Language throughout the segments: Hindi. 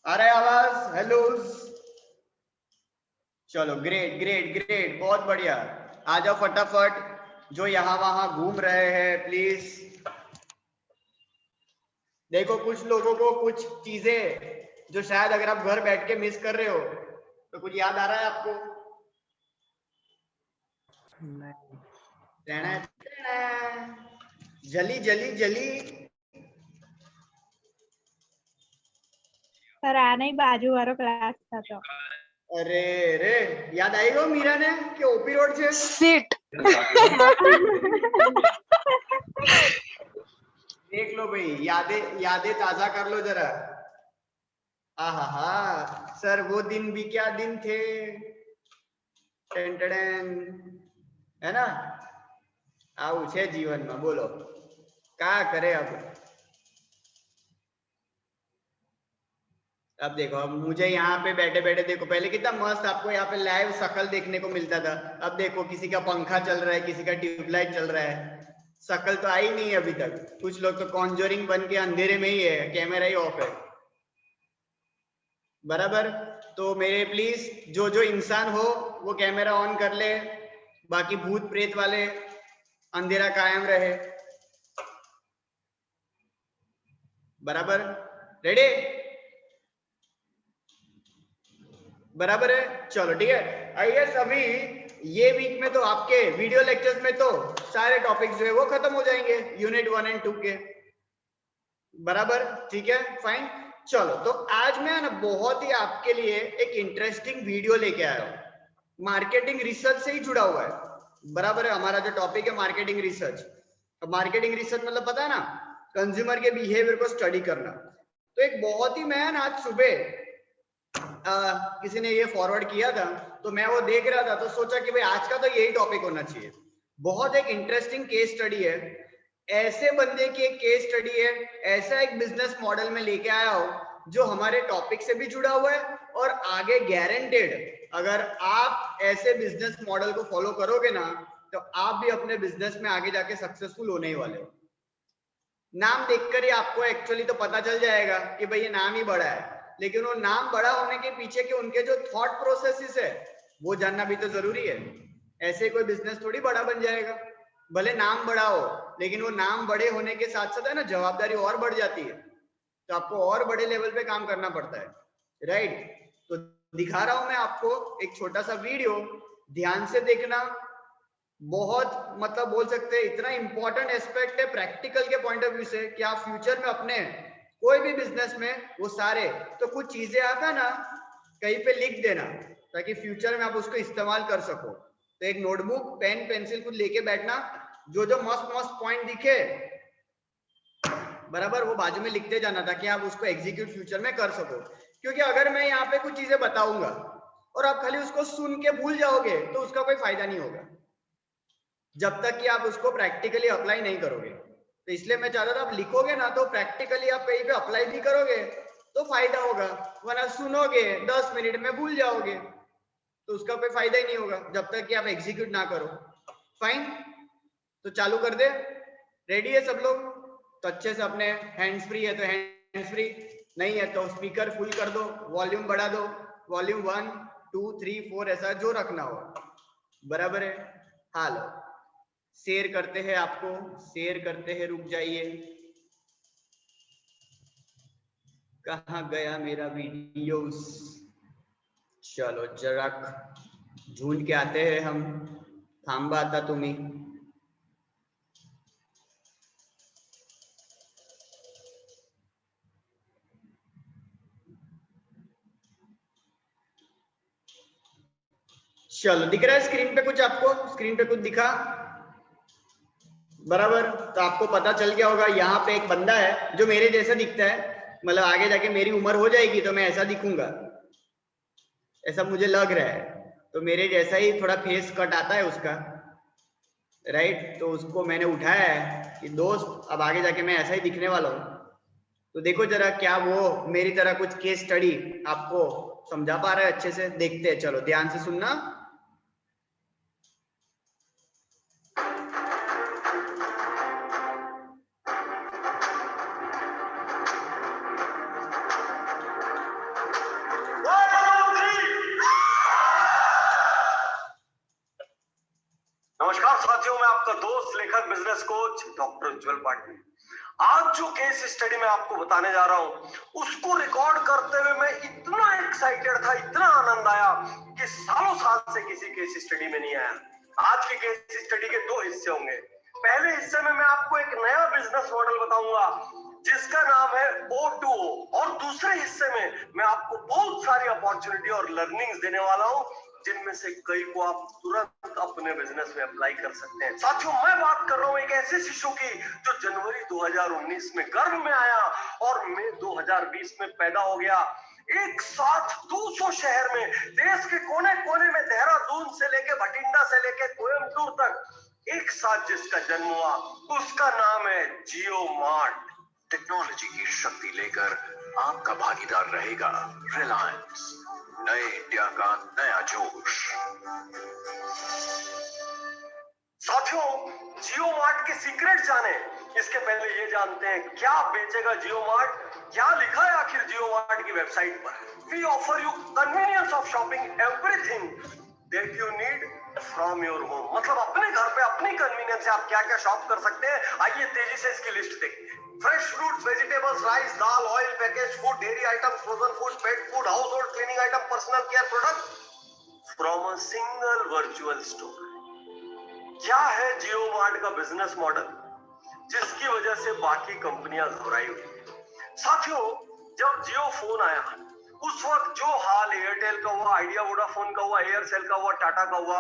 आ रहा है आवाज? हेलो। चलो ग्रेट ग्रेट ग्रेट, बहुत बढ़िया। आ जाओ फटाफट। जो यहाँ वहां घूम रहे हैं प्लीज। देखो कुछ लोगों को कुछ चीजें जो शायद अगर आप घर बैठ के मिस कर रहे हो, तो कुछ याद आ रहा है आपको? नहीं। टेना, टेना, जली जली जली। सर आने ही बाजू वालों क्लास था तो अरे रे, याद आई गो मीरा ने कि ओपी रोड से सीट देख लो भाई, यादें यादें ताजा कर लो जरा। आहा हा सर, वो दिन भी क्या दिन थे। टेंटड़ेन, है ना? આવું છે જીવનમાં, બોલો क्या करे अब देखो, अब मुझे यहाँ पे बैठे बैठे देखो, पहले कितना मस्त आपको यहाँ पे लाइव शकल देखने को मिलता था। अब देखो किसी का पंखा चल रहा है, किसी का ट्यूबलाइट चल रहा है, शकल तो आई नहीं है अभी तक। कुछ लोग तो कॉन्जोरिंग बन के अंधेरे में ही है, कैमरा ही ऑफ है। बराबर। तो मेरे प्लीज जो जो इंसान हो वो कैमरा ऑन कर ले, बाकी भूत प्रेत वाले अंधेरा कायम रहे। बराबर, रेडी? बराबर है, चलो ठीक है। आई गेस अभी ये वीक में तो आपके वीडियो लेक्चर्स में तो सारे टॉपिक्स जो है वो खत्म हो जाएंगे, यूनिट 1 और 2 के। बराबर, ठीक है, फाइन। चलो, तो आज मैं ना बहुत ही आपके लिए एक इंटरेस्टिंग वीडियो लेके आया हूँ। मार्केटिंग रिसर्च से ही जुड़ा हुआ है। बराबर है, हमारा जो टॉपिक है मार्केटिंग रिसर्च। मार्केटिंग रिसर्च मतलब पता है ना, कंज्यूमर के बिहेवियर को स्टडी करना। तो एक बहुत ही, मैं आज सुबह किसी ने ये फॉरवर्ड किया था, तो मैं वो देख रहा था, तो सोचा कि भाई आज का तो यही टॉपिक होना चाहिए। बहुत एक इंटरेस्टिंग केस स्टडी है। ऐसे बंदे की एक केस स्टडी है, ऐसा एक बिजनेस मॉडल में लेके आया हो जो हमारे टॉपिक से भी जुड़ा हुआ है, और आगे गारंटेड अगर आप ऐसे बिजनेस मॉडल को फॉलो करोगे ना, तो आप भी अपने बिजनेस में आगे जाके सक्सेसफुल होने ही वाले हो। नाम देखकर ही आपको एक्चुअली तो पता चल जाएगा कि भाई ये नाम ही बड़ा है, लेकिन वो नाम बड़ा होने के पीछे के उनके जो थॉट प्रोसेसेस है वो जानना भी तो जरूरी है। ऐसे कोई बिजनेस थोड़ी बड़ा बन जाएगा। भले नाम बड़ा हो, लेकिन वो नाम बड़े होने के साथ साथ है ना, जवाबदारी और बढ़ जाती है। तो आपको और बड़े लेवल पे काम करना पड़ता है, राइट? तो दिखा रहा हूं मैं आपको एक छोटा सा वीडियो, ध्यान से देखना। बहुत मतलब बोल सकते हैं इतना इंपॉर्टेंट एस्पेक्ट है प्रैक्टिकल के पॉइंट ऑफ व्यू से, कि आप फ्यूचर में अपने कोई भी बिजनेस में वो सारे, तो कुछ चीजें आप है ना कहीं पे लिख देना, ताकि फ्यूचर में आप उसको इस्तेमाल कर सको। तो एक नोटबुक, पेन, पेंसिल कुछ लेके बैठना, जो जो मस्त मस्त पॉइंट दिखे, बराबर, वो बाजू में लिखते जाना, ताकि आप उसको एग्जीक्यूट फ्यूचर में कर सको। क्योंकि अगर मैं यहाँ पे कुछ चीजें बताऊंगा और आप खाली उसको सुन के भूल जाओगे, तो उसका कोई फायदा नहीं होगा, जब तक कि आप उसको प्रैक्टिकली अप्लाई नहीं करोगे। तो इसलिए मैं चाहता था आप लिखोगे ना, तो प्रैक्टिकली आप कहीं पे अप्लाई भी करोगे तो फायदा होगा, वरना सुनोगे 10 मिनट में भूल जाओगे, तो उसका कोई फायदा ही नहीं होगा जब तक कि आप एग्जीक्यूट ना करो। फाइन, तो चालू कर दे। रेडी है सब लोग? तो अच्छे से अपने हैंड्स फ्री है तो हैंड्स फ्री, नहीं है तो स्पीकर फुल कर दो, वॉल्यूम बढ़ा दो, वॉल्यूम 1 2 3 4 ऐसा जो रखना हो। बराबर है, हालो शेयर करते हैं, आपको शेयर करते हैं। रुक जाइए, कहाँ गया मेरा वीडियोस? चलो जरा ढूंढ के आते हैं हम। थांबा आता तुम्ही। चलो, दिख रहा है स्क्रीन पे कुछ? आपको स्क्रीन पे कुछ दिखा? बराबर, तो आपको पता चल गया होगा, यहाँ पे एक बंदा है जो मेरे जैसा दिखता है, मतलब आगे जाके मेरी उम्र हो जाएगी तो मैं ऐसा दिखूंगा, ऐसा मुझे लग रहा है। तो मेरे जैसा ही थोड़ा फेस कट आता है उसका, राइट? तो उसको मैंने उठाया है कि दोस्त अब आगे जाके मैं ऐसा ही दिखने वाला हूँ। तो देखो जरा, क्या वो मेरी तरह कुछ केस स्टडी आपको समझा पा रहा है अच्छे से? देखते हैं, चलो ध्यान से सुनना। आपका दोस्त लेखक बिजनेस कोच डॉक्टर उज्जवल पाटिल। आज जो केस स्टडी मैं आपको बताने जा रहा हूं उसको रिकॉर्ड करते हुए मैं इतना एक्साइटेड था, इतना आनंद आया कि सालों साल से किसी केस स्टडी में नहीं आया। आज के केस स्टडी के दो हिस्से होंगे। पहले हिस्से में मैं आपको एक नया बिजनेस मॉडल बताऊंगा जिसका नाम है O2O, और दूसरे हिस्से में मैं आपको बहुत सारी अपॉर्चुनिटी और लर्निंग्स देने वाला हूं जिनमें से कई को आप तुरंत अपने बिजनेस में अप्लाई कर सकते हैं। साथियों, मैं बात कर रहा हूं एक ऐसे शिशु की जो जनवरी 2019 में गर्भ में आया और मई 2020 में पैदा हो गया। एक साथ 200 शहर में, देश के कोने कोने में, देहरादून से लेके भटिंडा से लेके कोयम्बटूर तक एक साथ जिसका जन्म हुआ, उसका नाम है जियो मार्ट। टेक्नोलॉजी की शक्ति लेकर आपका भागीदार रहेगा रिलायंस, नए इंडिया का नया जोश। साथियों, जियो मार्ट के सीक्रेट जाने इसके पहले ये जानते हैं क्या बेचेगा जियो मार्ट, क्या लिखा है आखिर जियो मार्ट की वेबसाइट पर। We offer you convenience of shopping everything that you need from your home. मतलब अपने घर पे अपनी कन्वीनियंस से आप क्या क्या शॉप कर सकते हैं। आइए तेजी से इसकी लिस्ट देखते हैं। Fresh fruits, vegetables, rice, dal, oil, package food, dairy item, frozen food, pet food, house hold cleaning item, personal care product from a single virtual store. क्या है जियो मार्ट का बिजनेस मॉडल जिसकी वजह से बाकी कंपनियां घबराई हुई? साथियों, जब जियो फोन आया उस वक्त जो हाल एयरटेल का हुआ, आइडिया वोडाफोन का हुआ, एयरसेल का हुआ, टाटा का हुआ,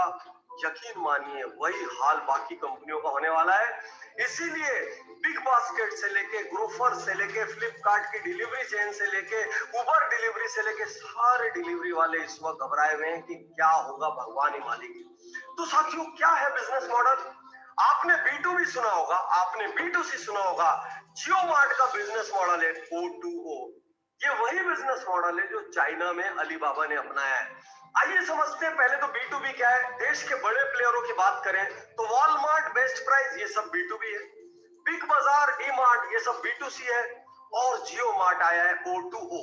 यकीन मानिए वही हाल बाकी कंपनियों का होने वाला है। इसीलिए बिग बास्केट से लेके, ग्रोफर से लेके, फ्लिपकार्ट की डिलीवरी चेन से लेके, उबर डिलीवरी से लेके सारे डिलीवरी वाले इस वक्त घबराए हुए हैं कि क्या होगा, भगवान ही मालिक। तो साथियों, क्या है बिजनेस मॉडल? आपने B2B सुना होगा, आपने B2C सुना होगा। जियो मार्ट का बिजनेस मॉडल है O2O। ये वही बिजनेस मॉडल है जो चाइना में अलीबाबा ने अपनाया है। आइए समझते हैं पहले तो B2B क्या है। देश के बड़े प्लेयरों की बात करें तो वॉलमार्ट, बेस्ट प्राइस, ये सब B2B है। बिग बाजार, डी मार्ट, ये सब B2C है। और जियो मार्ट आया है O2O।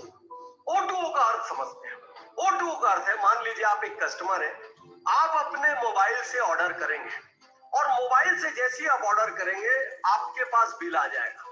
O2O का अर्थ समझते हैं। O2O का अर्थ है, मान लीजिए आप एक कस्टमर है, आप अपने मोबाइल से ऑर्डर करेंगे और मोबाइल से जैसे ही आप ऑर्डर करेंगे आपके पास बिल आ जाएगा।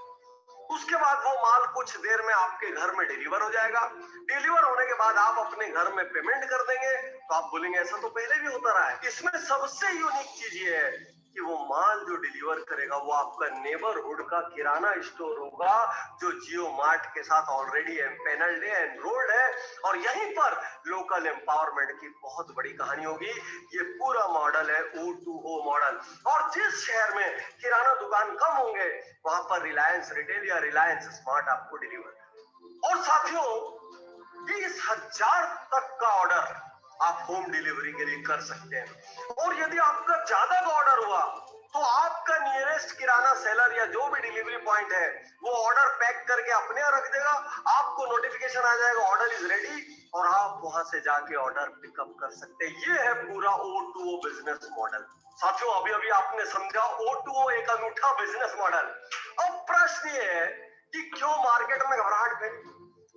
उसके बाद वो माल कुछ देर में आपके घर में डिलीवर हो जाएगा। डिलीवर होने के बाद आप अपने घर में पेमेंट कर देंगे। तो आप बोलेंगे ऐसा तो पहले भी होता रहा है। इसमें सबसे यूनिक चीज ये है कि वो माल जो डिलीवर करेगा वो आपका नेबरहुड का किराना स्टोर होगा जो जियो मार्ट के साथ ऑलरेडी एम्पैनल्ड है, एनरोल्ड है। और यहीं पर लोकल एम्पावरमेंट की बहुत बड़ी कहानी होगी। ये पूरा मॉडल है O2O मॉडल। और जिस शहर में किराना दुकान कम होंगे वहां पर रिलायंस रिटेल या रिलायंस स्मार्ट आपको डिलीवर। और साथियों, 20,000 तक का ऑर्डर आप होम डिलीवरी के लिए कर सकते हैं। और यदि आपका ज्यादा का ऑर्डर हुआ तो आपका नियरेस्ट किराना सेलर या जो भी डिलीवरी पॉइंट है वो ऑर्डर पैक करके अपने यहाँ रख देगा। आपको नोटिफिकेशन आ जाएगा ऑर्डर इज रेडी और आप वहां से जाके ऑर्डर पिकअप कर सकते हैं। ये है पूरा O2O बिजनेस मॉडल। साथियों, अभी अभी आपने समझा O2O एक अनूठा बिजनेस मॉडल। अब प्रश्न ये है कि क्यों मार्केट में घबराहट है?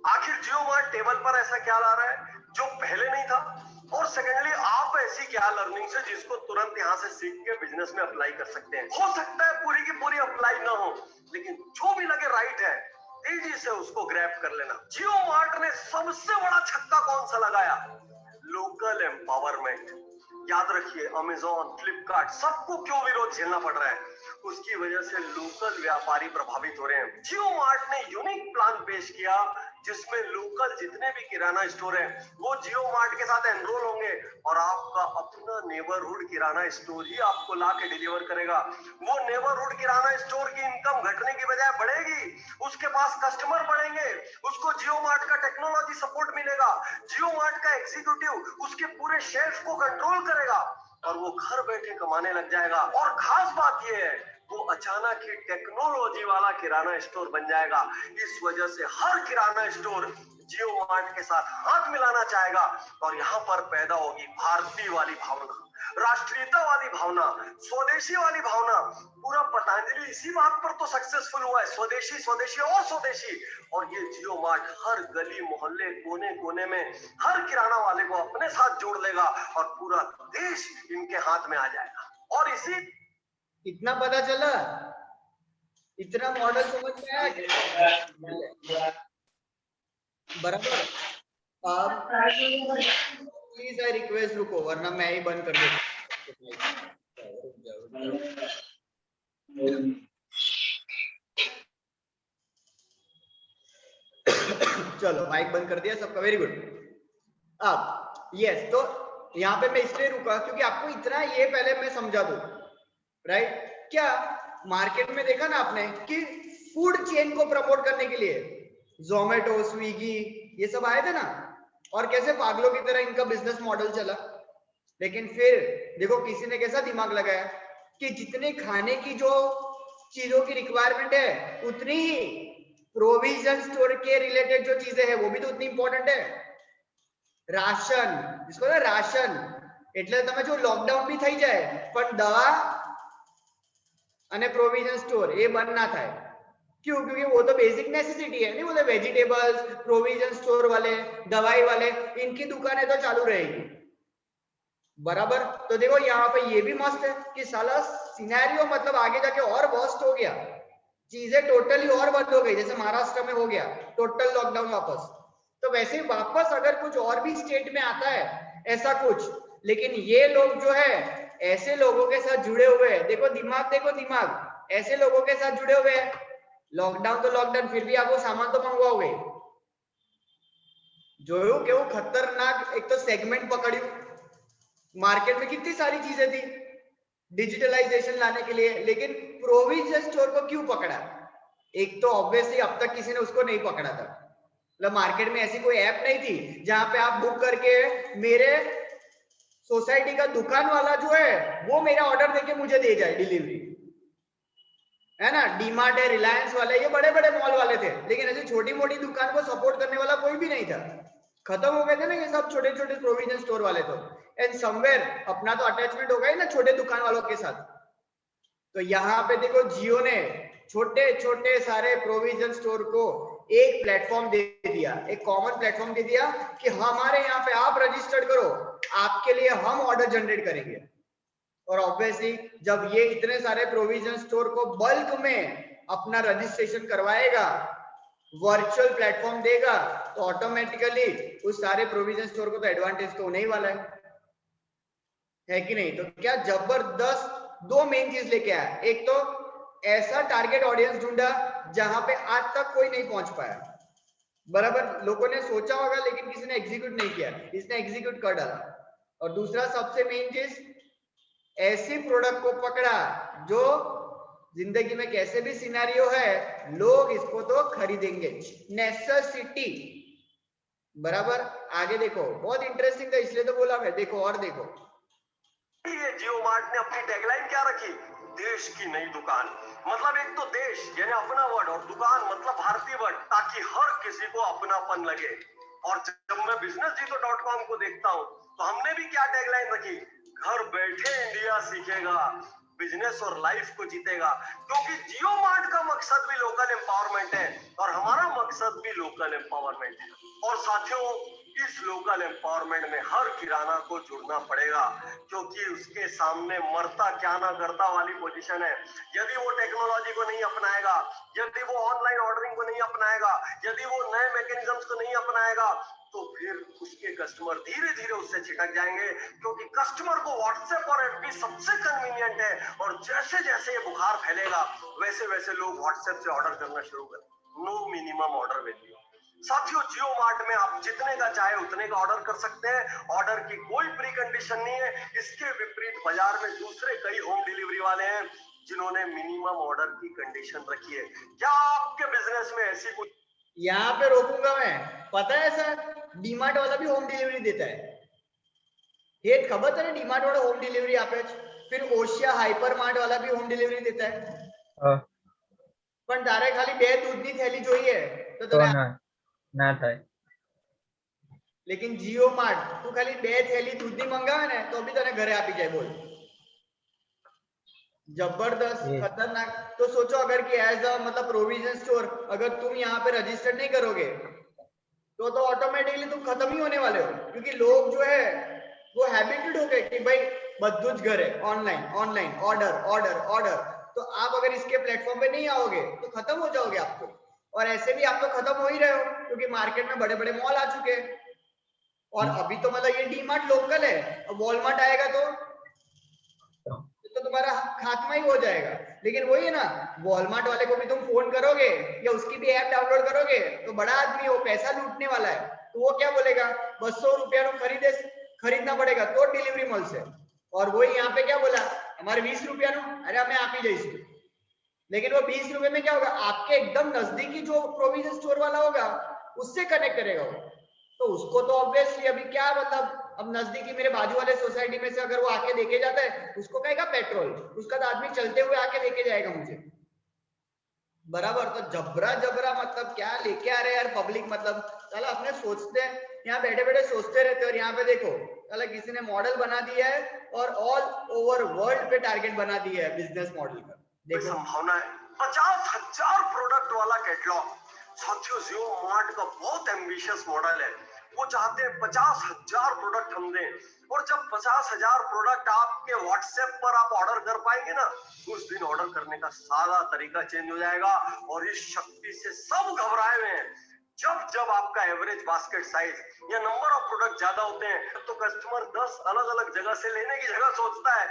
आखिर जियो मार्ट टेबल पर ऐसा क्या ला रहा है जो पहले नहीं था? और सेकेंडली, आप ऐसी क्या लर्निंग से जिसको तुरंत यहाँ से सीख के बिजनेस में अप्लाई कर सकते हैं? हो सकता है पूरी की पूरी अप्लाई ना हो, लेकिन जो भी लगे राइट है तेजी से उसको ग्रैब कर लेना। जियो मार्ट ने सबसे बड़ा छक्का कौन सा लगाया? Local empowerment. याद रखिए, अमेजॉन, फ्लिपकार्ट, सबको क्यों विरोध झेलना पड़ रहा है? उसकी वजह से लोकल व्यापारी प्रभावित हो रहे हैं। जियो मार्ट ने यूनिक प्लान पेश किया जिसमें लोकल जितने भी किराना स्टोर हैं वो जियो मार्ट के साथ एनरोल होंगे और आपका अपना नेबरहुड किराना स्टोर ही आपको ला के डिलीवर करेगा। वो नेबरहुड किराना स्टोर की इनकम घटने की बजाय बढ़ेगी, उसके पास कस्टमर बढ़ेंगे, उसको जियो मार्ट का टेक्नोलॉजी सपोर्ट मिलेगा। जियो मार्ट का एग्जीक्यूटिव उसके पूरे शेल्फ को कंट्रोल करेगा और वो घर बैठे कमाने लग जाएगा। और खास बात ये है, वो अचानक ही टेक्नोलॉजी वाला किराना स्टोर बन जाएगा। इस वजह से हर किराना स्टोर जियो मार्ट के साथ हाथ मिलाना चाहेगा और यहाँ पर पैदा होगी भारतीय वाली भावना, राष्ट्रीयता वाली भावना, स्वदेशी वाली भावना। पूरा पतंजलि इसी बात पर तो सक्सेसफुल हुआ है, स्वदेशी स्वदेशी और स्वदेशी। और ये जियो मार्ट हर गली मोहल्ले कोने कोने में हर किराना वाले को अपने साथ जोड़ लेगा और पूरा देश इनके हाथ में आ जाएगा। और इसी इतना पता चला, इतना मॉडल समझ में आया बराबर। अब प्लीज आई रिक्वेस्ट, रुको वरना मैं ही बंद कर देता। चलो माइक बंद कर दिया सबका, वेरी गुड। अब यस, तो यहाँ पे मैं इसलिए रुका क्योंकि आपको इतना ये पहले मैं समझा दूं, राइट। क्या मार्केट में देखा ना आपने कि फूड चेन को प्रमोट करने के लिए जोमेटो, स्विगी ये सब आए थे ना, और कैसे पागलों की तरह इनका बिजनेस मॉडल चला। लेकिन फिर देखो किसी ने कैसा दिमाग लगाया कि जितने खाने की जो चीजों की रिक्वायरमेंट है उतनी ही प्रोविजन स्टोर के रिलेटेड जो चीजें हैं वो भी तो उतनी इंपॉर्टेंट है। राशन, जिसको ना राशन એટલે તમે જો લોકડાઉન બી થઈ જાય પણ દવા અને પ્રોવિઝન સ્ટોર એ બંધ ના થાય। क्यों? क्योंकि वो तो बेसिक नेसेसिटी है। नहीं बोले वेजिटेबल्स, प्रोविजन स्टोर वाले, दवाई वाले, इनकी दुकानें तो चालू रहेगी बराबर। तो देखो यहाँ पे ये भी मस्त है कि साला सिनेरियो मतलब आगे जाके और वर्स्ट हो गया, चीजें टोटली और बंद हो गई, जैसे महाराष्ट्र में हो गया टोटल लॉकडाउन वापस। तो वैसे वापस अगर कुछ और भी स्टेट में आता है ऐसा कुछ, लेकिन ये लोग जो है ऐसे लोगों के साथ जुड़े हुए हैं, देखो दिमाग, ऐसे लोगों के साथ जुड़े हुए हैं। लॉकडाउन तो लॉकडाउन, फिर भी आप वो सामान तो मंगवाओगे। જોયું કેવું ખતરનાક એક તો સેગમેન્ટ પકડ્યું। मार्केट में कितनी सारी चीजें थी डिजिटलाइजेशन लाने के लिए, लेकिन प्रोविजन स्टोर को क्यों पकड़ा? एक तो ऑब्वियसली अब तक किसी ने उसको नहीं पकड़ा था। मतलब मार्केट में ऐसी कोई ऐप नहीं थी जहां पे आप बुक करके मेरे सोसाइटी का दुकान वाला जो है वो मेरा ऑर्डर देके मुझे दे जाए डिलीवरी, है ना। डीमार्ट है, रिलायंस वाले, ये बड़े बड़े मॉल वाले थे, लेकिन ऐसी छोटी मोटी दुकान को सपोर्ट करने वाला कोई भी नहीं था। खत्म हो गए थे ना ये सब छोटे छोटे प्रोविजन स्टोर वाले तो। एंड समवेयर अपना तो अटैचमेंट हो गया ना छोटे दुकान वालों के साथ। तो यहाँ पे देखो जियो ने छोटे छोटे सारे प्रोविजन स्टोर को एक प्लेटफॉर्म दे दिया, एक कॉमन प्लेटफॉर्म दे दिया कि हमारे यहाँ पे आप रजिस्टर्ड करो, आपके लिए हम ऑर्डर जनरेट करेंगे। और ऑब्वियसली जब ये इतने सारे प्रोविजन स्टोर को बल्क में अपना रजिस्ट्रेशन करवाएगा, वर्चुअल प्लेटफॉर्म देगा, तो ऑटोमेटिकली उस सारे प्रोविजन स्टोर को तो एडवांटेज तो नहीं वाला है कि नहीं। तो क्या जबरदस्त दो मेन चीज लेके आया। एक तो ऐसा टारगेट ऑडियंस ढूंढा जहां पे आज तक कोई नहीं पहुंच पाया, बराबर। लोगों ने सोचा होगा लेकिन किसी ने एग्जीक्यूट नहीं किया, इसने एग्जीक्यूट कर डाला। और दूसरा सबसे मेन चीज, ऐसी प्रोडक्ट को पकड़ा जो जिंदगी में कैसे भी सिनेरियो है लोग इसको तो खरीदेंगे, नेसेसिटी बराबर। आगे देखो, बहुत इंटरेस्टिंग था इसलिए तो बोला मैं, देखो और देखो। ये जियो मार्ट ने अपनी टैगलाइन क्या रखी? देश की नई दुकान। मतलब एक तो देश यानी अपना वर्ड और दुकान मतलब भारतीय वर्ड, ताकि हर किसी को अपनापन लगे। और जब मैं businessjito.com को देखता हूँ तो हमने भी क्या टैगलाइन रखी? घर बैठे इंडिया सीखेगा, बिजनेस और लाइफ को जीतेगा। क्योंकि जियो मार्ट का मकसद भी लोकल एम्पावरमेंट है और हमारा मकसद भी लोकल एम्पावरमेंट है। और साथियों, इस लोकल एम्पावरमेंट में हर किराना को जुड़ना पड़ेगा, क्योंकि उसके सामने मरता क्या ना करता वाली पोजीशन है। यदि वो टेक्नोलॉजी को नहीं अपनाएगा, यदि वो ऑनलाइन ऑर्डरिंग को नहीं अपनाएगा, यदि वो नए मैकेनिज्म्स को नहीं अपनाएगा, तो फिर उसके कस्टमर धीरे धीरे उससे छिटक जाएंगे। क्योंकि कस्टमर को व्हाट्सएप और एफबी सबसे कन्वीनियंट है, और जैसे जैसे ये बुखार फैलेगा वैसे वैसे लोग व्हाट्सएप से ऑर्डर करना शुरू करें। No minimum order value. साथियों, जियो मार्ट में आप जितने का चाहे उतने का ऑर्डर कर सकते हैं, ऑर्डर की कोई प्री कंडीशन नहीं है। इसके विपरीत बाजार में दूसरे कई होम डिलीवरी वाले हैं जिन्होंने मिनिमम ऑर्डर की कंडीशन रखी है। क्या आपके बिजनेस में ऐसी कुछ? यहाँ पे रोकूंगा मैं, पता है सर डीमार्ट वाला भी होम डिलीवरी देता है, ये खबर है ना। डीमार्ट वाला होम डिलीवरी आपे, फिर ओशिया हाइपर मार्ट वाला भी होम डिलीवरी देता है। પણ તારે ખાલી બે દૂધની થેલી જોઈએ તો તને ના થાય। लेकिन जियो मार्ट तू खाली બે થેલી દૂધની મંગાવે ને તો બી તને ઘરે આપી જાય, बोल। जबरदस्त खतरनाक। तो सोचो अगर कि एज अ मतलब प्रोविजन स्टोर अगर तुम यहाँ पे रजिस्टर्ड नहीं करोगे तो ऑटोमेटिकली तुम खत्म ही होने वाले हो, क्योंकि लोग जो है वो हैबिटेड हो गए कि भाई બધું જ ઘરે online online order order order. तो आप अगर इसके प्लेटफॉर्म पे नहीं आओगे तो खत्म हो जाओगे आपको। और ऐसे भी आप तो खत्म हो ही रहे हो क्योंकि मार्केट में बड़े बड़े मॉल आ चुके हैं। और अभी तो मतलब ये डीमार्ट लोकल है, अब वॉलमार्ट आएगा तो तुम्हारा खात्मा ही हो जाएगा। लेकिन वही है ना, वॉलमार्ट वाले को भी तुम फोन करोगे या उसकी भी ऐप डाउनलोड करोगे तो बड़ा आदमी वो पैसा लूटने वाला है, तो वो क्या बोलेगा 200 रुपया खरीदना पड़ेगा तो डिलीवरी मॉल से। और वही यहाँ पे क्या बोला हमारे 20 रुपया नो, अरे हमें आप ही जाइए। लेकिन वो 20 रुपए में क्या होगा, आपके एकदम नजदीकी जो प्रोविजन स्टोर वाला होगा उससे कनेक्ट करेगा वो। तो उसको तो ऑब्वियसली अभी क्या मतलब, अब नजदीकी मेरे बाजू वाले सोसाइटी में से अगर वो आके देखे जाता है उसको कहेगा पेट्रोल, उसका तो आदमी चलते हुए आके देखे जाएगा मुझे बराबर। तो जबरा जबरा मतलब क्या लेके आ रहे हैं यार पब्लिक, मतलब चलो अपने सोचते हैं यहाँ बैठे बैठे सोचते रहते हैं और यहाँ पे देखो चलो किसी ने मॉडल बना दिया है और ऑल ओवर वर्ल्ड पे टारगेट बना दिया है बिजनेस मॉडल का। देखो संभावना है 50,000 प्रोडक्ट वाला कैटलॉग। साथियों जियो मार्ट का बहुत एम्बिशियस मॉडल है, वो चाहते हैं 50,000 प्रोडक्ट हम दें। और जब 50,000 प्रोडक्ट आपके व्हाट्सएप पर आप ऑर्डर कर पाएंगे ना, उस दिन ऑर्डर करने का सारा तरीका चेंज हो जाएगा। और इस शक्ति से सब घबराए हुए हैं। जब जब आपका एवरेज बास्केट साइज या नंबर ऑफ प्रोडक्ट ज्यादा होते हैं तो कस्टमर 10 अलग अलग जगह से लेने की जगह सोचता है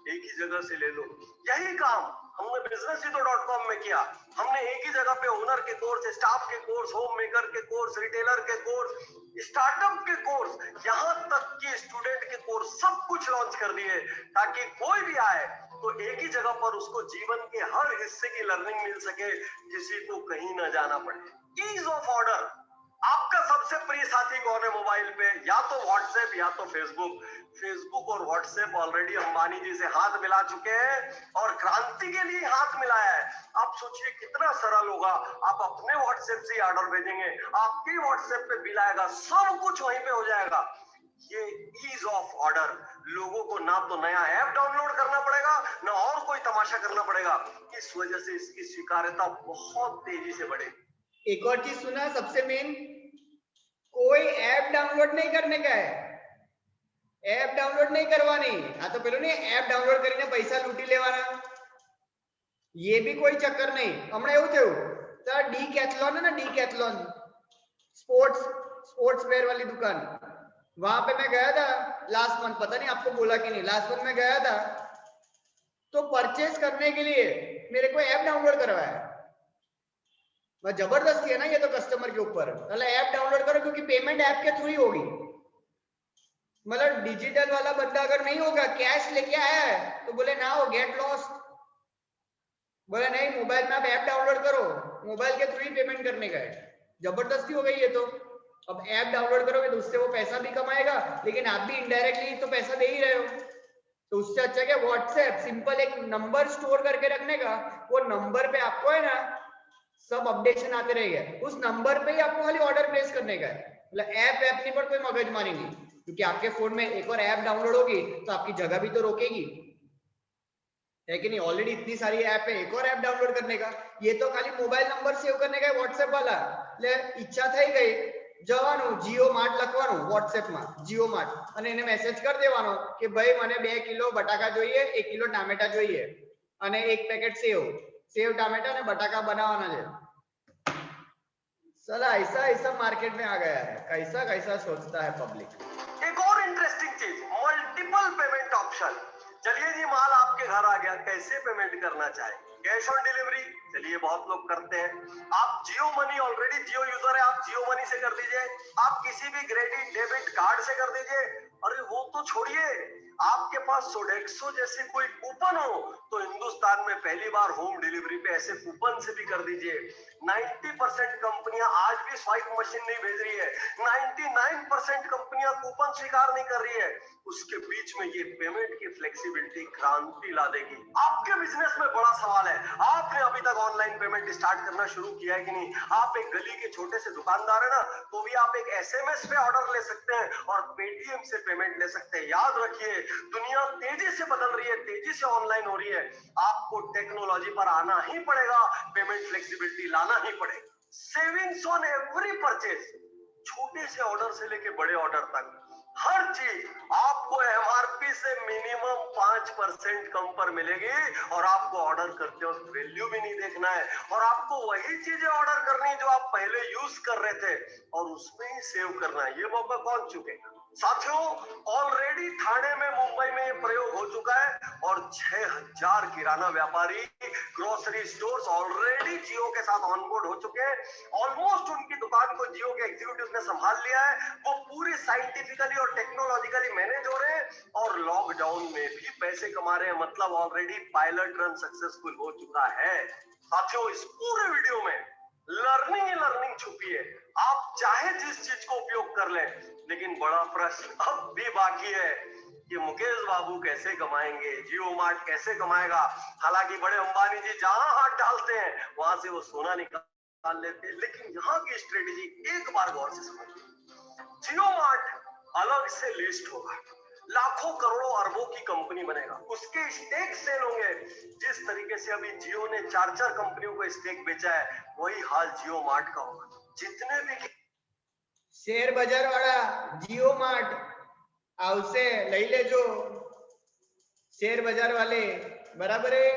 एक ही जगह से ले लो। यही काम हमने businessito.com में किया। हमने एक ही जगह पे ओनर के कोर्स, स्टाफ के कोर्स, होम मेकर के कोर्स, रिटेलर के कोर्स, स्टार्टअप के कोर्स, यहाँ तक कि स्टूडेंट के कोर्स सब कुछ लॉन्च कर दिए ताकि कोई भी आए तो एक ही जगह पर उसको जीवन के हर हिस्से की लर्निंग मिल सके, किसी को कहीं ना जाना पड़े। Ease of order. आपका सबसे प्रिय साथी कौन है मोबाइल पे? या तो व्हाट्सएप या तो फेसबुक। फेसबुक और व्हाट्सएप ऑलरेडी अंबानी जी से हाथ मिला चुके हैं और क्रांति के लिए हाथ मिलाया है। आप सोचिए कितना सरल होगा, आप अपने व्हाट्सएप से ऑर्डर भेजेंगे, आपके व्हाट्सएप पे बिल आएगा, सब कुछ वहीं पे हो जाएगा। ये ईज ऑफ ऑर्डर। लोगों को ना तो नया ऐप डाउनलोड करना पड़ेगा ना और कोई तमाशा करना पड़ेगा। इस वजह से इसकी स्वीकार्यता बहुत तेजी से बढ़ेगी। एक और चीज सुना, सबसे मेन, कोई ऐप डाउनलोड नहीं करने का है, ऐप डाउनलोड नहीं करवानी। हाँ तो पेलो नहीं ऐप डाउनलोड કરીને पैसा लूटी लेवाना, ये भी कोई चक्कर नहीं। हमने એવું થયું तो डीकैथलॉन है ना, डीकैथलॉन स्पोर्ट्स वेयर वाली दुकान, वहां पे मैं गया था लास्ट मंथ, पता नहीं आपको बोला कि नहीं, लास्ट मंथ में गया था तो परचेज करने के लिए मेरे को ऐप डाउनलोड करवाया। जबरदस्ती है ना ये तो कस्टमर के ऊपर, मतलब ऐप डाउनलोड करो क्योंकि पेमेंट ऐप के थ्रू ही होगी। मतलब डिजिटल वाला बंदा अगर नहीं होगा, कैश लेके आया है तो बोले ना हो गेट लॉस्ट, बोले नहीं मोबाइल में आप ऐप डाउनलोड करो, मोबाइल के थ्रू ही पेमेंट करने का है। जबरदस्ती हो गई है। तो अब ऐप डाउनलोड करोगे तो उससे वो पैसा भी कमाएगा लेकिन आप भी इनडायरेक्टली तो पैसा दे ही रहे हो। तो उससे अच्छा क्या व्हाट्सएप सिंपल एक नंबर स्टोर करके रखने का, वो नंबर पे आपको है ना सब अपडेशन आते रहेंगे, उस नंबर पे ही आपको खाली ऑर्डर प्लेस करने का है। मतलब ऐप नहीं पर कोई मगजमारी नहीं, क्योंकि आपके फोन में एक और ऐप डाउनलोड होगी तो आपकी जगह भी तो रोकेगी, है कि नहीं। ऑलरेडी इतनी सारी ऐप है, एक और ऐप डाउनलोड करने का, ये तो खाली मोबाइल नंबर सेव करने का व्हाट्सएप वाला। એટલે ઈચ્છા થઈ ગઈ જવાનું જીઓ માર્ટ લખવાનું WhatsApp માં જીઓ માર્ટ અને એને મેસેજ કરી દેવાનો કે ભાઈ મને 2 કિલો બટાકા જોઈએ, 1 કિલો ટામેટા જોઈએ અને 1 પેકેટ સેવ टामेटा ने बटाका बनावाना है। साला ऐसा ऐसा मार्केट में आ गया है, कैसा कैसा सोचता है पब्लिक। एक और इंटरेस्टिंग चीज, मल्टीपल पेमेंट ऑप्शन। चलिए जी माल आपके घर आ गया, कैसे पेमेंट करना चाहे? कैश ऑन डिलीवरी, चलिए बहुत लोग करते हैं। आप जियो मनी, ऑलरेडी जियो यूजर है, आप जियो मनी से कर दीजिए। आप किसी भी क्रेडिट डेबिट कार्ड से कर दीजिए। अरे वो तो छोड़िए, आपके पास सोडेक्सो जैसे कोई कूपन हो तो हिंदुस्तान में पहली बार होम डिलीवरी पे ऐसे कूपन से भी कर दीजिए। 90% कंपनियां आज भी स्वाइप मशीन नहीं भेज रही है, 99% कंपनियां कूपन स्वीकार नहीं कर रही है। उसके बीच में ये पेमेंट की फ्लेक्सिबिलिटी क्रांति ला देगी। आपके बिजनेस में बड़ा सवाल है, आपने अभी तक ऑनलाइन पेमेंट स्टार्ट करना शुरू किया है कि नहीं? आप एक गली के छोटे से दुकानदार है ना, तो भी आप एक एसएमएस पे ऑर्डर ले सकते हैं और पेटीएम से पेमेंट ले सकते हैं। याद रखिए, दुनिया तेजी से बदल रही है, तेजी से ऑनलाइन हो रही है। आपको टेक्नोलॉजी पर आना ही पड़ेगा, पेमेंट फ्लेक्सिबिलिटी लाना ही पड़ेगा। सेविंग्स ऑन एवरी परचेज, छोटे से ऑर्डर से लेके बड़े ऑर्डर तक हर चीज आपको एमआरपी से मिनिमम 5% कम पर मिलेगी और आपको ऑर्डर करते वक्त वैल्यू भी नहीं देखना है और आपको वही चीजें ऑर्डर करनी है जो आप पहले यूज कर रहे थे और उसमें ही सेव करना है। ये मौका कौन चुकेगा? साथियों, ऑलरेडी ठाणे में, मुंबई में ये प्रयोग हो चुका है और 6000 किराना व्यापारी, ग्रोसरी स्टोर्स ऑलरेडी जियो के साथ ऑनबोर्ड हो चुके हैं। ऑलमोस्ट उनकी दुकान को जियो के एग्जीक्यूटिव ने संभाल लिया है। वो पूरी साइंटिफिकली और टेक्नोलॉजिकली मैनेज हो रहे हैं और लॉकडाउन में भी पैसे कमा रहे हैं। मतलब ऑलरेडी पायलट रन सक्सेसफुल हो चुका है। साथियों, इस पूरे वीडियो में लर्निंग ही लर्निंग छुपी है। आप चाहे जिस चीज को उपयोग कर लें, लेकिन बड़ा प्रश्न अब भी बाकी है कि मुकेश बाबू कैसे कमाएंगे, जियो मार्ट कैसे कमाएगा। हालांकि बड़े अंबानी जी जहां हाथ डालते हैं वहां से वो सोना निकाल लेते हैं, लेकिन यहाँ की स्ट्रेटेजी एक बार गौर से समझिए। जियो मार्ट अलग से लिस्ट होगा, लाखों करोड़ों अरबों की कंपनी बनेगा, उसके स्टेक सेल होंगे। जिस तरीके से अभी जियो ने 4-4 कंपनियों को स्टेक बेचा है, वही हाल जियो मार्ट का होगा। जितने भी शेयर बाजार वाला जियो मार्ट आवसे लई लेजो, शेयर बाजार वाले बराबर है,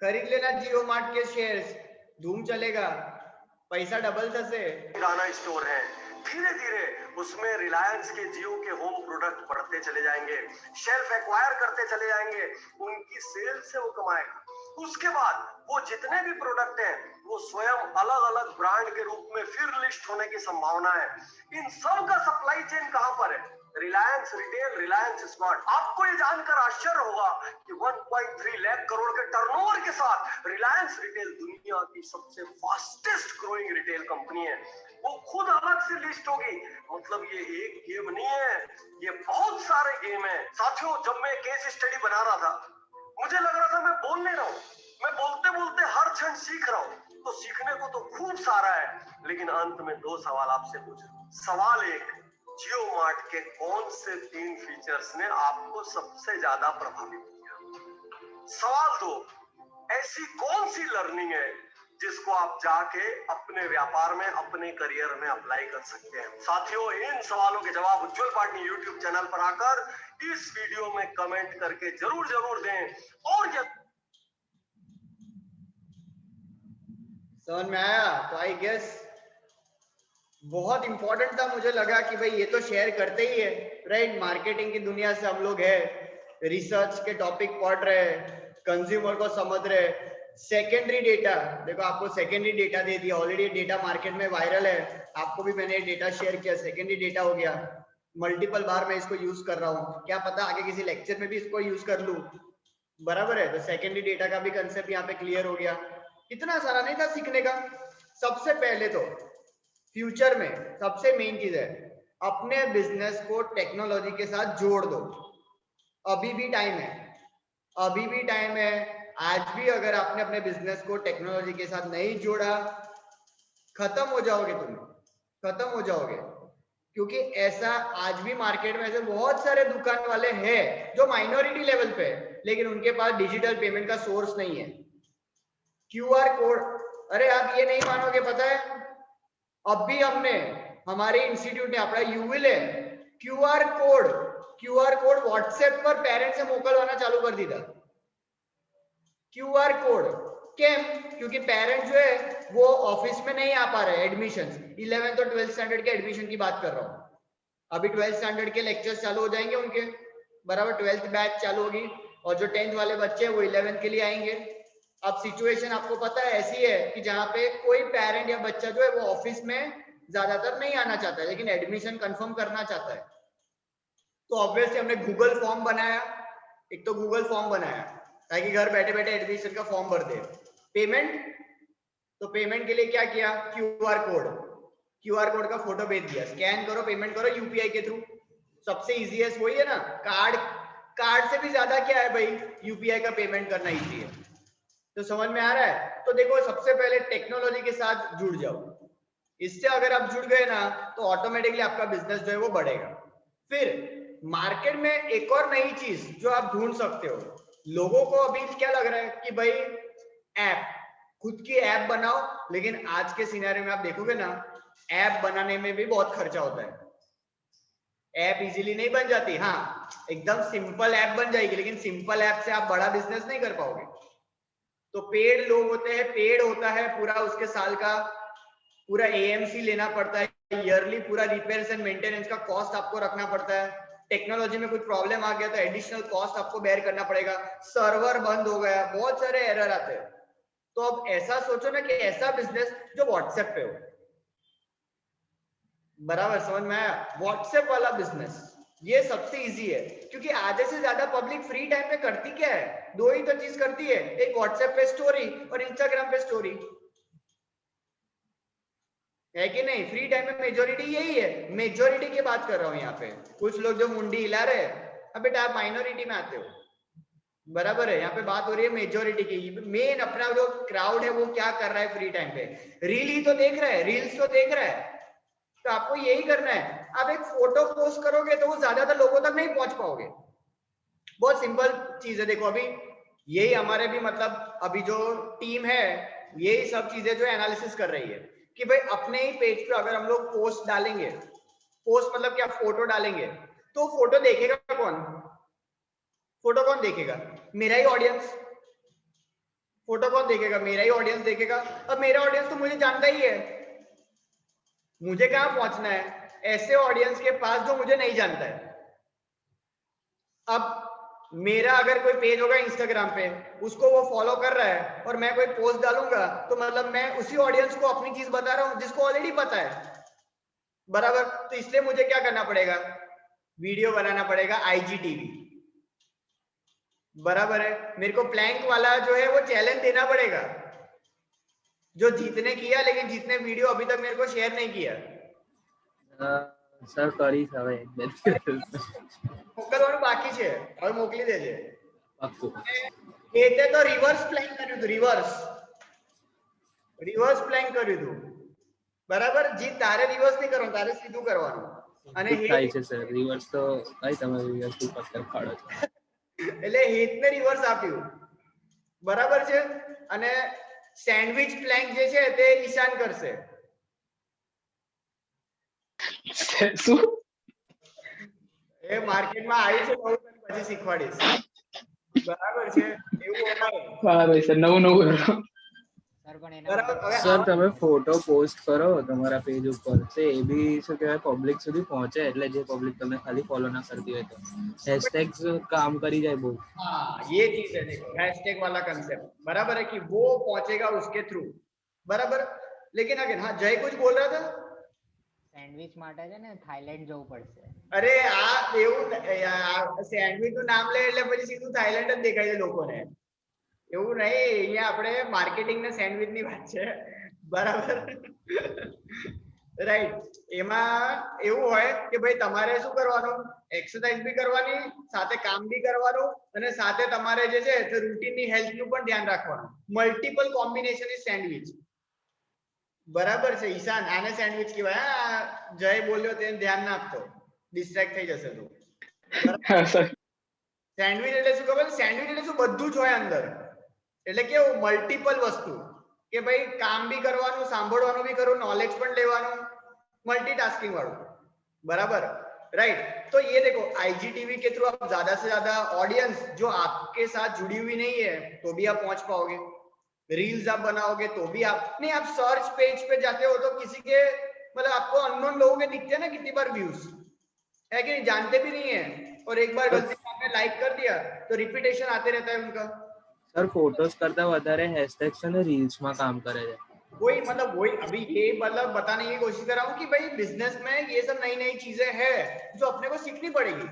खरीद लेना जियो मार्ट के शेयर्स, धूम चलेगा, पैसा डबल थसे। किराना स्टोर है, धीरे धीरे उसमें रिलायंस के जियो के होम प्रोडक्ट बढ़ते चले जाएंगे, शेल्फ एक्वायर करते चले जाएंगे, उनकी सेल से वो कमाएगा। उसके बाद वो जितने भी प्रोडक्ट हैं वो स्वयं अलग अलग ब्रांड के रूप में फिर लिस्ट होने की संभावना है। इन सब का सप्लाई चेन कहां पर है? Reliance retail, Reliance smart. आपको ये जानकर आश्चर्य होगा कि 1.3 लाख करोड़ के टर्नओवर के साथ रिलायंस रिटेल दुनिया की सबसे फास्टेस्ट ग्रोइंग रिटेल कंपनी है। वो खुद अलग से लिस्ट होगी। मतलब ये एक गेम नहीं है, ये बहुत सारे गेम है। साथियों, जब मैं केस स्टडी बना रहा था, मुझे लग रहा था मैं बोल नहीं रहा हूँ, मैं बोलते बोलते हर क्षण सीख रहा हूँ। तो सीखने को तो खूब सारा है, लेकिन अंत में 2 सवाल आपसे पूछूं। सवाल 1, जियो मार्ट के कौन से 3 फीचर्स ने आपको सबसे ज्यादा प्रभावित किया? सवाल 2, ऐसी कौन सी लर्निंग है जिसको आप जाके अपने व्यापार में, अपने करियर में अप्लाई कर सकते हैं? साथियों, इन सवालों के जवाब उज्जवल पाटनी यूट्यूब चैनल पर आकर इस वीडियो में कमेंट करके जरूर दें। और समझ में आया? तो आई गेस बहुत इंपॉर्टेंट था, मुझे लगा कि भाई ये तो शेयर करते ही है, राइट? मार्केटिंग की दुनिया से हम लोग है, रिसर्च के टॉपिक पढ़ रहे, कंज्यूमर को समझ रहे। सेकेंडरी डेटा, देखो आपको सेकेंडरी डेटा दे दिया, ऑलरेडी डेटा मार्केट में वायरल है, आपको भी मैंने डेटा शेयर किया, सेकेंडरी डेटा हो गया। मल्टीपल बार मैं इसको यूज कर रहा हूँ, क्या पता आगे किसी लेक्चर में भी इसको यूज कर लूं, बराबर है? तो सेकेंडरी डेटा का भी कंसेप्ट यहाँ पे क्लियर हो गया। इतना सारा नहीं था सीखने का। सबसे पहले तो फ्यूचर में सबसे मेन चीज है, अपने बिजनेस को टेक्नोलॉजी के साथ जोड़ दो। अभी भी टाइम है, अभी भी टाइम है। आज भी अगर आपने अपने बिजनेस को टेक्नोलॉजी के साथ नहीं जोड़ा, खत्म हो जाओगे, तुम खत्म हो जाओगे। क्योंकि ऐसा आज भी मार्केट में ऐसे बहुत सारे दुकान वाले हैं जो माइनॉरिटी लेवल पे है, लेकिन उनके पास डिजिटल पेमेंट का सोर्स नहीं है। क्यूआर कोड, अरे आप ये नहीं मानोगे, पता है अब भी हमने, हमारे इंस्टीट्यूट ने, अपना यूविल है, क्यूआर कोड व्हाट्सएप पर पेरेंट्स से मोकलवाना चालू कर दिया। क्यूआर कोड केम? क्योंकि पेरेंट्स जो है वो ऑफिस में नहीं आ पा रहे, एडमिशन 11th और 12th स्टैंडर्ड के एडमिशन की बात कर रहा हूँ। अभी 12th स्टैंडर्ड के लेक्चर्स चालू हो जाएंगे उनके, बराबर 12th बैच चालू होगी, और जो 10th वाले बच्चे हैं वो 11th के लिए आएंगे। अब सिचुएशन आपको पता है ऐसी है कि जहाँ पे कोई पेरेंट या बच्चा जो है वो ऑफिस में ज्यादातर नहीं आना चाहता है, लेकिन एडमिशन कंफर्म करना चाहता है। तो ऑब्वियसली हमने गूगल फॉर्म बनाया, एक तो गूगल फॉर्म बनाया ताकि घर बैठे बैठे एडमिशन का फॉर्म भर दे। पेमेंट, तो पेमेंट के लिए क्या किया? क्यूआर कोड का फोटो भेज दिया, स्कैन करो, पेमेंट करो यूपीआई के थ्रू। सबसे इजीएस्ट वही है ना, कार्ड से भी ज्यादा क्या है भाई, यूपीआई का पेमेंट करना इजी है। तो समझ में आ रहा है? तो देखो, सबसे पहले टेक्नोलॉजी के साथ जुड़ जाओ। इससे अगर आप जुड़ गए ना तो ऑटोमेटिकली आपका बिजनेस जो है वो बढ़ेगा। फिर मार्केट में एक और नई चीज जो आप ढूंढ सकते हो, लोगों को अभी क्या लग रहा है कि भाई ऐप, खुद की ऐप बनाओ, लेकिन आज के सिनेरियो में आप देखोगे ना, ऐप बनाने में भी बहुत खर्चा होता है। ऐप इजीली नहीं बन जाती, हाँ एकदम सिंपल ऐप बन जाएगी, लेकिन सिंपल ऐप से आप बड़ा बिजनेस नहीं कर पाओगे। तो पेड लोग होते हैं, पेड होता है पूरा उसके साल का पूरा एएमसी लेना पड़ता है, ईयरली पूरा रिपेयर्स एंड मेंटेनेंस का कॉस्ट आपको रखना पड़ता है। टेक्नोलॉजी में कुछ प्रॉब्लम आ गया तो एडिशनल कॉस्ट आपको बेयर करना पड़ेगा, सर्वर बंद हो गया, बहुत सारे एरर आते हैं। तो अब ऐसा सोचो ना कि ऐसा बिजनेस जो व्हाट्सएप पे हो, बराबर समझ में आया? व्हाट्सएप वाला बिजनेस ये सबसे इजी है, क्योंकि आधे से ज्यादा पब्लिक फ्री टाइम में करती क्या है, दो ही तो चीज करती है, एक व्हाट्सएप पे स्टोरी और इंस्टाग्राम पे स्टोरी, है कि नहीं? फ्री टाइम में मेजोरिटी यही है, मेजोरिटी की बात कर रहा हूँ यहाँ पे। कुछ लोग जो मुंडी हिला रहे हैं, अब बेटा आप माइनॉरिटी में आते हो, बराबर है? यहाँ पे बात हो रही है मेजोरिटी की। मेन अपना जो क्राउड है वो क्या कर रहा है फ्री टाइम पे, रील ही तो देख रहा है, रील्स तो देख रहा है। तो आपको यही करना है, आप एक फोटो पोस्ट करोगे तो वो ज्यादातर लोगों तक नहीं पहुंच पाओगे। बहुत सिंपल चीज है, देखो अभी यही हमारे भी मतलब अभी जो टीम है यही सब चीजें जो एनालिसिस कर रही है कि भाई अपने ही पेज पे अगर हम लोग पोस्ट डालेंगे, पोस्ट मतलब क्या, फोटो डालेंगे, तो फोटो देखेगा कौन? फोटो कौन देखेगा? मेरा ही ऑडियंस। फोटो कौन देखेगा? मेरा ही ऑडियंस देखेगा। अब मेरा ऑडियंस तो मुझे जानता ही है, मुझे कहाँ पहुंचना है ऐसे ऑडियंस के पास जो मुझे नहीं जानता है। अब मेरा अगर कोई पेज होगा इंस्टाग्राम पे, उसको वो फॉलो कर रहा है और मैं कोई पोस्ट डालूंगा तो मतलब मैं उसी ऑडियंस को अपनी चीज बता रहा हूँ जिसको ऑलरेडी पता है, बराबर? तो इसलिए मुझे क्या करना पड़ेगा, वीडियो बनाना पड़ेगा आईजीटीवी, बराबर है? मेरे को प्लैंक वाला जो है वो चैलेंज देना पड़ेगा, जो जीतने किया, लेकिन जितने वीडियो अभी तक मेरे को शेयर नहीं किया। સર કરી હવે મોકલવાનું બાકી છે, હવે મોકલી દેજે. પાક્કું. એ તે તો રિવર્સ પ્લાન કર્યું હતું, રિવર્સ પ્લાન કર્યું હતું, બરાબર? જીત તારે રિવર્સ નહીં કરવાનું, તારે સીધું કરવાનું. અને થાય છે સર, રિવર્સ તો કઈ તમે રિવર્સ નું પત્તર ખાડો છો, એટલે હિતને રિવર્સ આપ્યું, બરાબર છે? અને સેન્ડવિચ પ્લાન જે છે તે ઈશાન કરશે. શું એ માર્કેટમાં આવ્યું છે, બહુ પછી શીખવાડીશ, બરાબર છે? એવું અમારે બરાબર છે, નવું નવું બરાબર. હવે સર તમે ફોટો પોસ્ટ કરો તમારા પેજ ઉપર તો એ બી શું કહેવાય પબ્લિક સુધી પહોંચે, એટલે જે પબ્લિક તમને ખાલી ફોલો ના કરતી હોય તો હેશટેગ્સ કામ કરી જાય બહુ. हाँ ये चीज है, देखो हैशटैग वाला कंसेप्ट, बराबर है कि वो पहुंचेगा उसके थ्रू, बराबर? लेकिन अगेन हाँ, जय कुछ बोल रहा था. સેન્ડવિચ માટે છે ને થાઈલેન્ડ જવું પડશે. અરે આ એવું સેન્ડવિચ નું નામ લે એટલે પછી સીધું થાઈલેન્ડ જ દેખાય છે લોકોને, એવું નહીં. અહીંયા આપણે માર્કેટિંગ ને સેન્ડવિચ ની વાત છે, બરાબર? રાઈટ. એમાં એવું હોય કે ભાઈ તમારે શું કરવાનું, એક્સરસાઇઝ બી કરવાની, સાથે કામ બી કરવાનું, અને સાથે તમારે જે છે તે રૂટીનની હેલ્થ નું પણ ધ્યાન રાખવાનું. મલ્ટિપલ કોમ્બિનેશન ઇઝ સેન્ડવિચ, બરાબર છે ઈશાન? આને સેન્ડવિચ કહેવાય. જય બોલ્યો તેને ધ્યાન ના આપતો, ડિસ્ટ્રેક્ટ થઈ જશે તું. સેન્ડવિચ એટલે શું ખબર? સેન્ડવિચ એટલે શું, બધું જ હોય અંદર. એટલે કેવું મલ્ટિપલ વસ્તુ કે ભાઈ કામ બી કરવાનું, સાંભળવાનું બી કરવું, નોલેજ પણ લેવાનું, मल्टीटास्किंग वालों, बराबर? राइट. तो ये देखो आईजीटीवी के थ्रू आप ज्यादा से ज्यादा ऑडियंस जो आपके साथ जुड़ी हुई नहीं है तो भी आप पहुंच पाओगे. रील्स आप बनाओगे तो भी आप नहीं, आप सर्च पेज पे जाते हो तो किसी के मतलब आपको अननोन लोगों के दिखते हैं ना कितनी बार व्यूज, है कि नहीं? जानते भी नहीं है और एक बार गलती से आपने लाइक कर दिया तो रिपीटेशन आते रहता है उनका. સર ફોટોસ કરતા વધારે હેશટેગ્સ અને રીલ્સ માં કામ કરે છે. वही मतलब वही अभी ये मतलब बताने की कोशिश कर रहा हूँ कि भाई बिजनेस में ये सब नई नई चीजें हैं जो अपने को सीखनी पड़ेगी.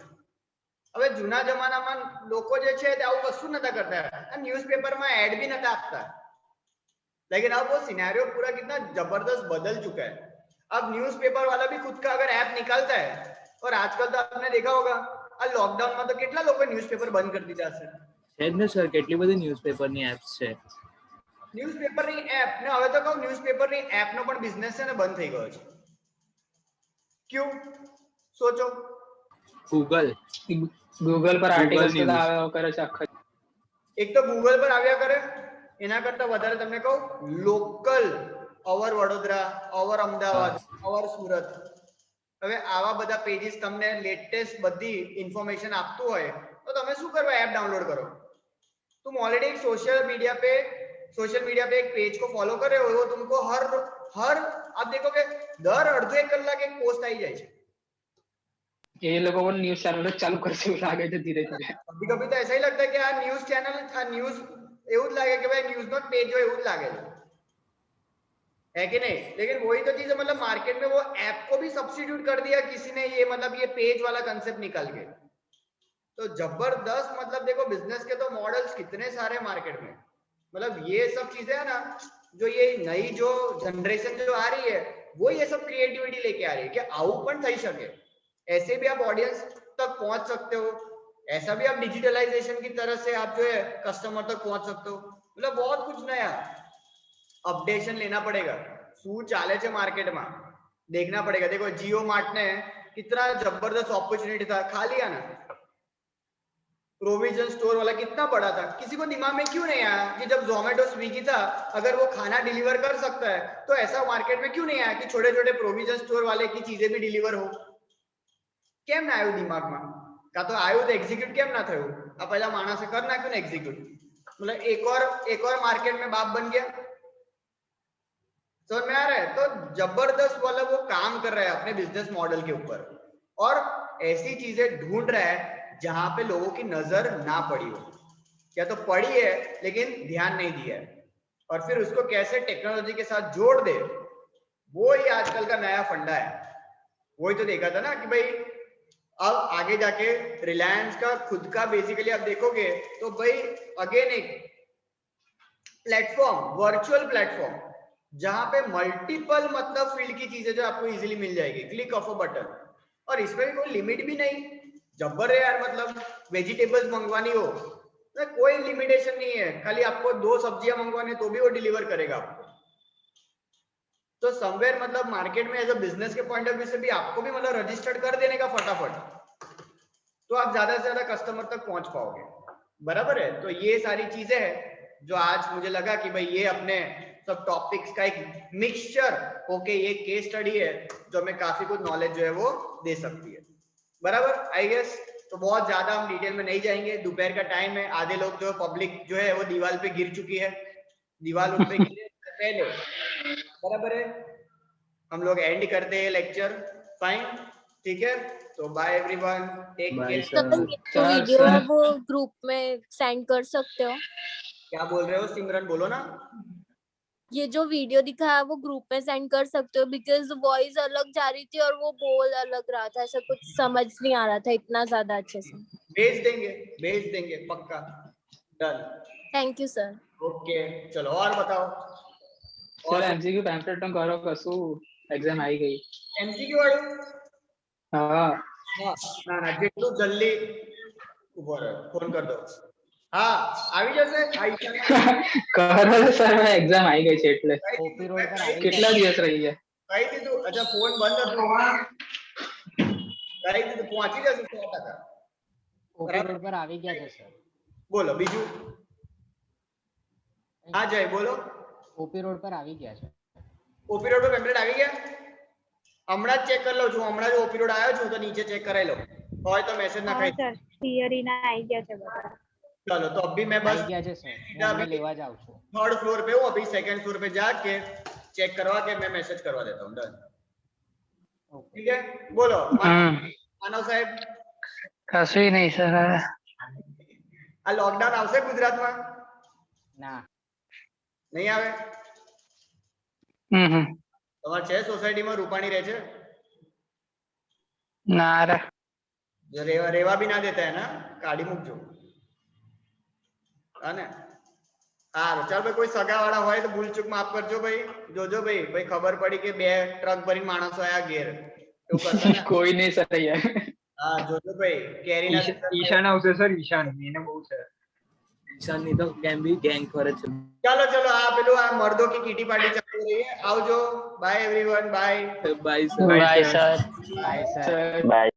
હવે જૂના જમાનામાં લોકો જે છે તે આવું વસ્તુ નતા કરતા, ન્યૂઝપેપરમાં એડ भी નતા આપતા, लेकिन अब वो सिनेरियो पूरा कितना जबरदस्त बदल चुका है. अब न्यूज़पेपर वाला भी खुद का अगर ऐप निकालता है, और आजकल तो आपने देखा होगा आ लॉकडाउन में तो કેટલા લોકો ન્યૂઝપેપર બંધ કરી દીધા છે. છે જ ને સર, કેટલી બધી ન્યૂઝપેપરની એપ્સ છે. ન્યૂઝપેપરની એપ ને હવે તો કહું ન્યૂઝપેપરની એપનો પણ બિઝનેસ છે ને બંધ થઈ ગયો છે. क्यों? सोचो. ગૂગલ પર આર્ટિકલ્સ News. બધા આવ્યા કરે છે આખા. એક તો ગૂગલ પર આવ્યા કરે, એના કરતા વધારે તમને કહું લોકલ, અવર વડોદરા, અવર અમદાવાદ, અવર સુરત, હવે આવા બધા પેજીસ તમને લેટેસ્ટ બધી ઇન્ફોર્મેશન આપતું હોય તો તમે શું કરવા એપ डाउनलोड करो। तुम ऑलरेडी एक सोशल मीडिया पे एक पेज को फॉलो कर रहे हो, वो तुमको हर आप देखोगे दर अर्धो एक कलाक एक पोस्ट आई जाए। ये लोगों को न्यूज़ चैनल चालू करશે એવું લાગે છે ધીરે ધીરે। कभी कभी तो ऐसा ही लगता है कि આ ન્યૂઝ ચેનલ આ ન્યૂઝ એવું જ લાગે કે ભાઈ ન્યૂઝ નો પેજ હોય એવું જ લાગે है कि नहीं। लेकिन वही तो चीज है, मतलब मार्केट में वो ऐप को भी सब्स्टिट्यूट कर दिया किसी ने, ये मतलब ये पेज वाला कंसेप्ट निकल के। तो जबरदस्त, मतलब देखो बिजनेस के तो मॉडल्स कितने सारे मार्केट में, मतलब ये सब चीजें है ना, जो ये नई जो जनरेशन जो आ रही है वो ये सब क्रिएटिविटी लेके आ रही है कि आऊ पण થઈ શકે, ऐसे भी आप ऑडियंस तक पहुंच सकते हो, ऐसा भी आप डिजिटलाइजेशन की तरह से आप जो है कस्टमर तक पहुंच सकते हो। मतलब बहुत कुछ नया अपडेशन लेना पड़ेगा, શું ચાલે છે मार्केट में देखना पड़ेगा। देखो जियो मार्ट ने कितना जबरदस्त अपॉर्चुनिटी था, खा लिया ना। प्रोविजन स्टोर वाला कितना बड़ा था, किसी को दिमाग में क्यों नहीं आया कि जब जोमेटो स्विगी था अगर वो खाना डिलीवर कर सकता है तो ऐसा मार्केट में क्यों नहीं आया कि छोटे छोटे प्रोविजन स्टोर वाले की चीजें भी डिलीवर हो। केम ना आयु दिमाग में, का तो आयु तो एग्जीक्यूट केम ना थયું, आ पहला माणसे कर नाख्યું ने एग्जीक्यूट, मतलब एक और मार्केट में बाप बन गया। समझ में आ रहा है। तो जबरदस्त वाला वो काम कर रहा है अपने बिजनेस मॉडल के ऊपर, और ऐसी चीजें ढूंढ रहा है जहां पे लोगों की नजर ना पड़ी हो, या तो पड़ी है लेकिन ध्यान नहीं दिया है, और फिर उसको कैसे टेक्नोलॉजी के साथ जोड़ दे, वो ही आजकल का नया फंडा है। वही तो देखा था ना कि भाई अब आगे जाके रिलायंस का खुद का बेसिकली आप देखोगे तो भाई अगेन एक प्लेटफॉर्म, वर्चुअल प्लेटफॉर्म, जहां पे मल्टीपल मतलब फील्ड की चीजें जो आपको इजीली मिल जाएगी, क्लिक ऑफ अ बटन, और इसमें भी कोई लिमिट भी नहीं। जब्बर है यार, मतलब वेजिटेबल्स मंगवानी हो तो कोई लिमिटेशन नहीं है, खाली आपको 2 सब्जियां मंगवानी तो भी वो डिलीवर करेगा आपको। तो समवेयर मतलब मार्केट में एज अ बिजनेस के पॉइंट ऑफ व्यू से भी आपको भी मतलब रजिस्टर्ड कर देने का फटाफट, तो आप ज्यादा से ज्यादा कस्टमर तक पहुंच पाओगे। बराबर है। तो ये सारी चीजें हैं जो आज मुझे लगा कि भाई ये अपने सब टॉपिक्स का एक मिक्सचर होके ये केस स्टडी है जो हमें काफी कुछ नॉलेज जो है वो दे सकती है। बराबर आई गेस। तो बहुत ज्यादा हम डिटेल में नहीं जाएंगे, दोपहर का टाइम है, आधे लोग जो पब्लिक जो है वो दीवार पे गिर चुकी है, दीवार उन पे गिरे पहले। बराबर है, हम लोग एंड करते हैं लेक्चर। फाइन, ठीक है, तो bye everyone, take care. Sir तो वीडियो वो ग्रुप में सेंड कर सकते हो। क्या बोल रहे हो सिमरन, बोलो ना। ये जो वीडियो दिखा है वो ग्रुप में सेंड कर सकते हो, बिकॉज वॉइस अलग जा रही थी और वो बोल अलग रहा था, ऐसा कुछ समझ नहीं आ रहा था इतना ज्यादा अच्छे से। भेज देंगे पक्का। Done, thank you sir. Okay चलो और बताओ। સર એમસીક્યુ પેમ્ફલેટ તો કરો, કશું એક્ઝામ આવી ગઈ। एमसीक्यू वाળું હા ના જેટલું જલ્દી ઉભો રહો, ફોન कर दो। हाँ આવી જશે। કરો સર, એક્ઝામ આવી ગઈ છે એટલે ઓપી રોડ પર આવી કેટલા દિવસ રહી છે। કઈ દીધું? अच्छा फोन बंद હતો, કઈ દીધું, પહોંચી જશે 100%। ઓપી રોડ પર આવી ગયા છે સર। બોલો બીજું। हाँ जय बोलो। ઓપી રોડ પર આવી ગયા છે। ओपी रोड पे पेम्पलेट આવી ગયા? હમણાં જ ચેક કરી લઉં છું, હમણાં જ ઓપી રોડ આવ્યો છું તો નીચે ચેક કરાવી લો, હોય તો મેસેજ ના हाँ ખાઈ। सर थियरी ना आई गया છે બધા। चलो तो अभी मैं बस આવી ગયા છે સર, હું अभी અમને લેવા જાઉં છું। 3rd फ्लोर पे हूँ, अभी 2nd फ्लोर पे जाके चेक करवा के मैं मैसेज करवा देता हूँ। डन, ઓકે ठीक है। बोलो मानव साहेब, કશું નહીં સર। આ લોકડાउन આવશે ગુજરાતમાં? ના નહીં આવે? તમારે છે સોસાયટીમાં રૂપાણી રહે છે? ના રે, जो रेवा भी ना देता है ना, काढ़ी मूकजो। है ने? हां चल भाई, कोई सगा वाला होय तो भूल चूक माफ करजो भाई। जोजो भाई खबर पड़ी के 2 ट्रक भरी माणसो आया घेर, तो करता ना। કોઈ નહીં સર અહીંયા। हां जोजो भाई, केरी ना ઈશાન આવશે સર, ઈશાન એને બહુ છે। ईशान नहीं तो कैम भी गैंग फॉर है। चलो चलो आ पेलो आ मर्दों की किटी पार्टी चल रही है, आओ जो। Bye everyone, bye bye sir. Bye sir. By.